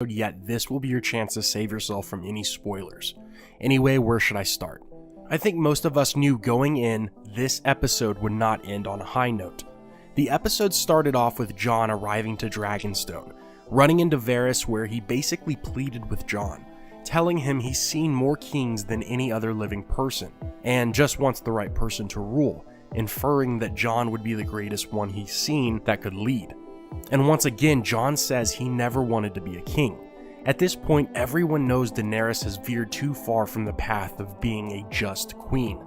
yet this will be your chance to save yourself from any spoilers. Anyway, where should I start? I think most of us knew going in, this episode would not end on a high note. The episode started off with Jon arriving to Dragonstone, running into Varys where he basically pleaded with Jon, telling him he's seen more kings than any other living person, and just wants the right person to rule, inferring that Jon would be the greatest one he's seen that could lead. And once again, Jon says he never wanted to be a king. At this point, everyone knows Daenerys has veered too far from the path of being a just queen.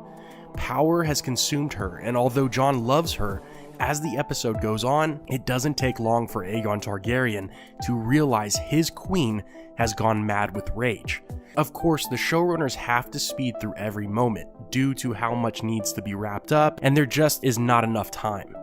Power has consumed her, and although Jon loves her, as the episode goes on, it doesn't take long for Aegon Targaryen to realize his queen has gone mad with rage. Of course, the showrunners have to speed through every moment due to how much needs to be wrapped up, and there just is not enough time.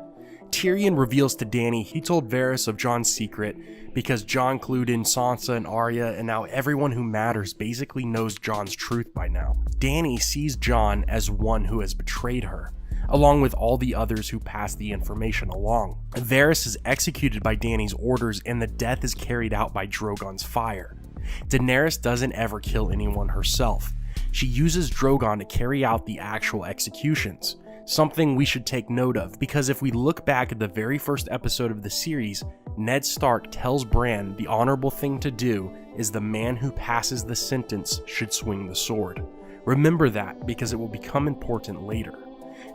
Tyrion reveals to Dany he told Varys of Jon's secret because Jon clued in Sansa and Arya, and now everyone who matters basically knows Jon's truth by now. Dany sees Jon as one who has betrayed her, along with all the others who passed the information along. Varys is executed by Dany's orders, and the death is carried out by Drogon's fire. Daenerys doesn't ever kill anyone herself. She uses Drogon to carry out the actual executions, something we should take note of, because if we look back at the very first episode of the series, Ned Stark tells Bran the honorable thing to do is the man who passes the sentence should swing the sword. Remember that, because it will become important later.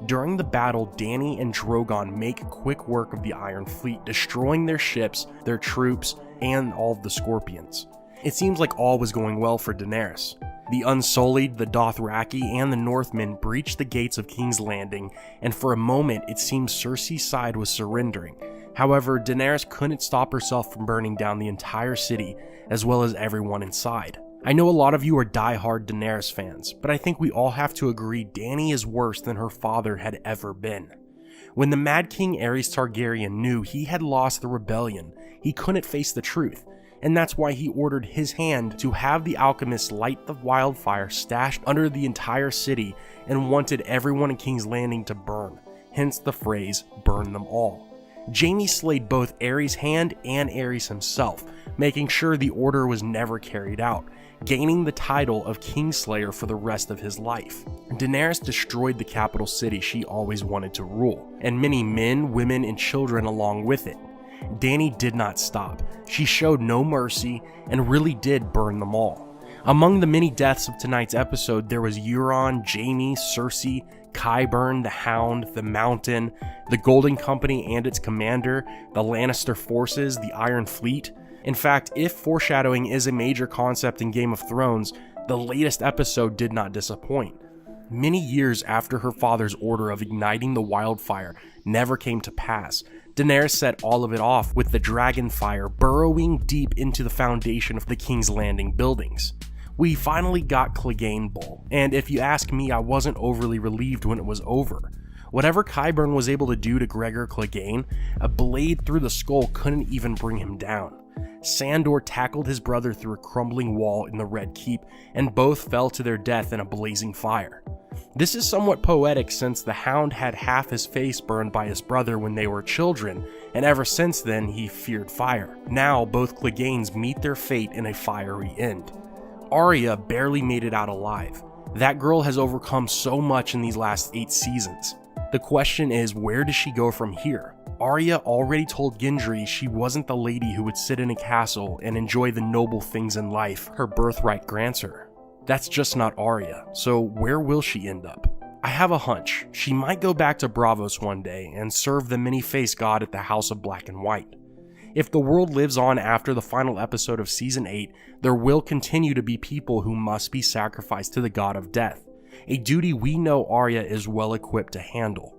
During the battle, Dany and Drogon make quick work of the Iron Fleet, destroying their ships, their troops, and all of the Scorpions. It seems like all was going well for Daenerys. The Unsullied, the Dothraki, and the Northmen breached the gates of King's Landing, and for a moment it seemed Cersei's side was surrendering. However, Daenerys couldn't stop herself from burning down the entire city, as well as everyone inside. I know a lot of you are die-hard Daenerys fans, but I think we all have to agree Dany is worse than her father had ever been. When the Mad King Aerys Targaryen knew he had lost the rebellion, he couldn't face the truth, and that's why he ordered his hand to have the alchemists light the wildfire stashed under the entire city and wanted everyone in King's Landing to burn, hence the phrase, burn them all. Jaime slayed both Aerys' hand and Aerys himself, making sure the order was never carried out, gaining the title of Kingslayer for the rest of his life. Daenerys destroyed the capital city she always wanted to rule, and many men, women, and children along with it. Dany did not stop. She showed no mercy and really did burn them all. Among the many deaths of tonight's episode, there was Euron, Jaime, Cersei, Qyburn, the Hound, the Mountain, the Golden Company and its commander, the Lannister forces, the Iron Fleet. In fact, if foreshadowing is a major concept in Game of Thrones, the latest episode did not disappoint. Many years after her father's order of igniting the wildfire never came to pass, Daenerys set all of it off with the dragon fire burrowing deep into the foundation of the King's Landing buildings. We finally got Clegane Bowl, and if you ask me, I wasn't overly relieved when it was over. Whatever Qyburn was able to do to Gregor Clegane, a blade through the skull couldn't even bring him down. Sandor tackled his brother through a crumbling wall in the Red Keep, and both fell to their death in a blazing fire. This is somewhat poetic since the Hound had half his face burned by his brother when they were children, and ever since then he feared fire. Now both Cleganes meet their fate in a fiery end. Arya barely made it out alive. That girl has overcome so much in these last 8 seasons. The question is, where does she go from here? Arya already told Gendry she wasn't the lady who would sit in a castle and enjoy the noble things in life her birthright grants her. That's just not Arya, so where will she end up? I have a hunch. She might go back to Braavos one day and serve the many-faced god at the House of Black and White. If the world lives on after the final episode of Season 8, there will continue to be people who must be sacrificed to the god of death, a duty we know Arya is well equipped to handle.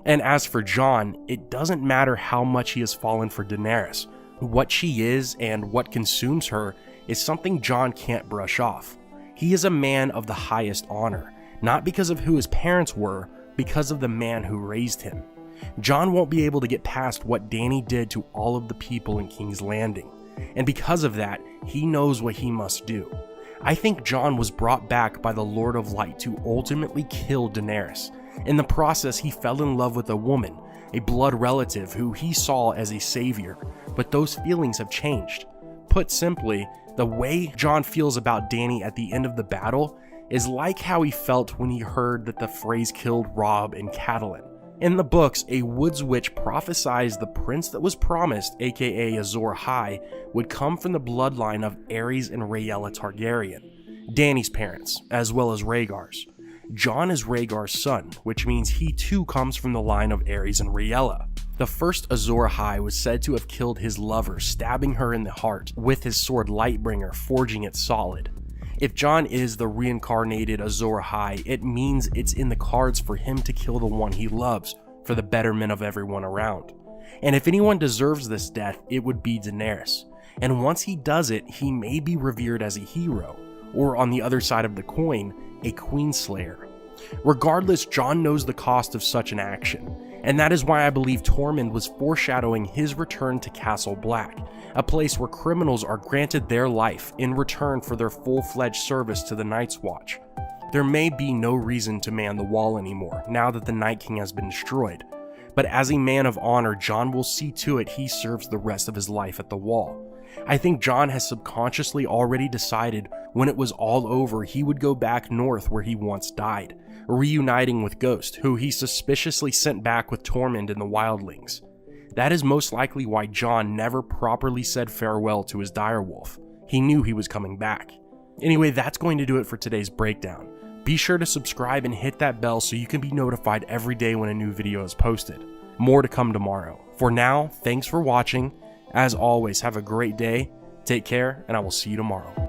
And as for Jon, it doesn't matter how much he has fallen for Daenerys. What she is and what consumes her is something Jon can't brush off. He is a man of the highest honor, not because of who his parents were, because of the man who raised him. Jon won't be able to get past what Dany did to all of the people in King's Landing, and because of that, he knows what he must do. I think Jon was brought back by the Lord of Light to ultimately kill Daenerys. In the process, he fell in love with a woman, a blood relative who he saw as a savior, but those feelings have changed. Put simply, the way Jon feels about Dany at the end of the battle is like how he felt when he heard that the Freys killed Robb and Catelyn. In the books, a Woods Witch prophesied the prince that was promised, aka Azor Ahai, would come from the bloodline of Aerys and Rhaella Targaryen, Dany's parents, as well as Rhaegar's. Jon is Rhaegar's son, which means he too comes from the line of Aerys and Rhaella. The first Azor Ahai was said to have killed his lover, stabbing her in the heart with his sword Lightbringer, forging it solid. If Jon is the reincarnated Azor Ahai, it means it's in the cards for him to kill the one he loves, for the betterment of everyone around. And if anyone deserves this death, it would be Daenerys. And once he does it, he may be revered as a hero, or on the other side of the coin, a Queenslayer. Regardless, Jon knows the cost of such an action, and that is why I believe Tormund was foreshadowing his return to Castle Black, a place where criminals are granted their life in return for their full-fledged service to the Night's Watch. There may be no reason to man the wall anymore, now that the Night King has been destroyed, but as a man of honor, Jon will see to it he serves the rest of his life at the wall. I think Jon has subconsciously already decided when it was all over he would go back north where he once died, reuniting with Ghost, who he suspiciously sent back with Tormund and the Wildlings. That is most likely why Jon never properly said farewell to his direwolf. He knew he was coming back. Anyway, that's going to do it for today's breakdown. Be sure to subscribe and hit that bell so you can be notified every day when a new video is posted. More to come tomorrow. For now, thanks for watching. As always, have a great day, take care, and I will see you tomorrow.